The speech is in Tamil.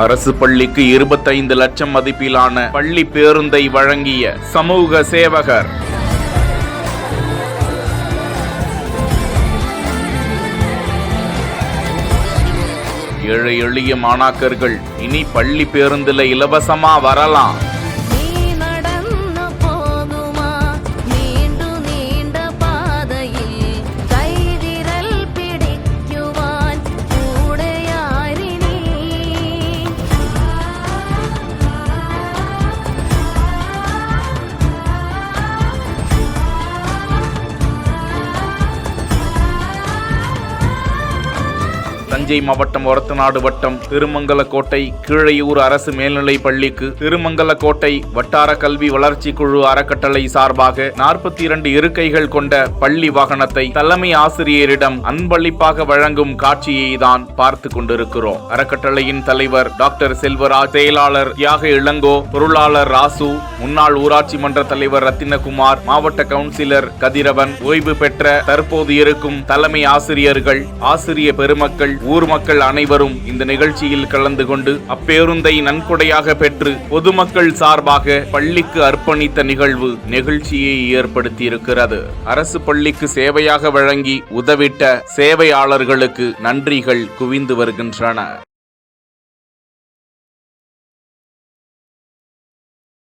அரசு பள்ளிக்கு 25 லட்சம் மதிப்பிலான பள்ளி பேருந்தை வழங்கிய சமூக சேவகர். ஏழை எளிய மாணாக்கர்கள் இனி பள்ளி பேருந்துல இலவசமா வரலாம். தஞ்சை மாவட்டம் ஒரத்தநாடு வட்டம் திருமங்கலக்கோட்டை கீழையூர் அரசு மேல்நிலைப் பள்ளிக்கு திருமங்கலக்கோட்டை வட்டார கல்வி வளர்ச்சி குழு அறக்கட்டளை சார்பாக 42 இருக்கைகள் கொண்ட பள்ளி வாகனத்தை தலைமை ஆசிரியரிடம் அன்பளிப்பாக வழங்கும் காட்சியை தான் பார்த்து கொண்டிருக்கிறோம். அறக்கட்டளையின் தலைவர் டாக்டர் செல்வராஜ், செயலாளர் தியாக இளங்கோ, பொருளாளர் ராசு, முன்னாள் ஊராட்சி மன்ற தலைவர் ரத்தினகுமார், மாவட்ட கவுன்சிலர் கதிரவன், ஓய்வு பெற்ற தற்போது இருக்கும் தலைமை ஆசிரியர்கள், ஆசிரிய பெருமக்கள், ஊர் மக்கள் அனைவரும் இந்த நிகழ்ச்சியில் கலந்து கொண்டு அப்பேருந்தை நன்கொடையாக பெற்று பொதுமக்கள் சார்பாக பள்ளிக்கு அர்ப்பணித்த நிகழ்வு நெகிழ்ச்சியை ஏற்படுத்தி இருக்கிறது. அரசு பள்ளிக்கு சேவையாக வழங்கி உதவிட்ட சேவையாளர்களுக்கு நன்றிகள் குவிந்து வருகின்றன.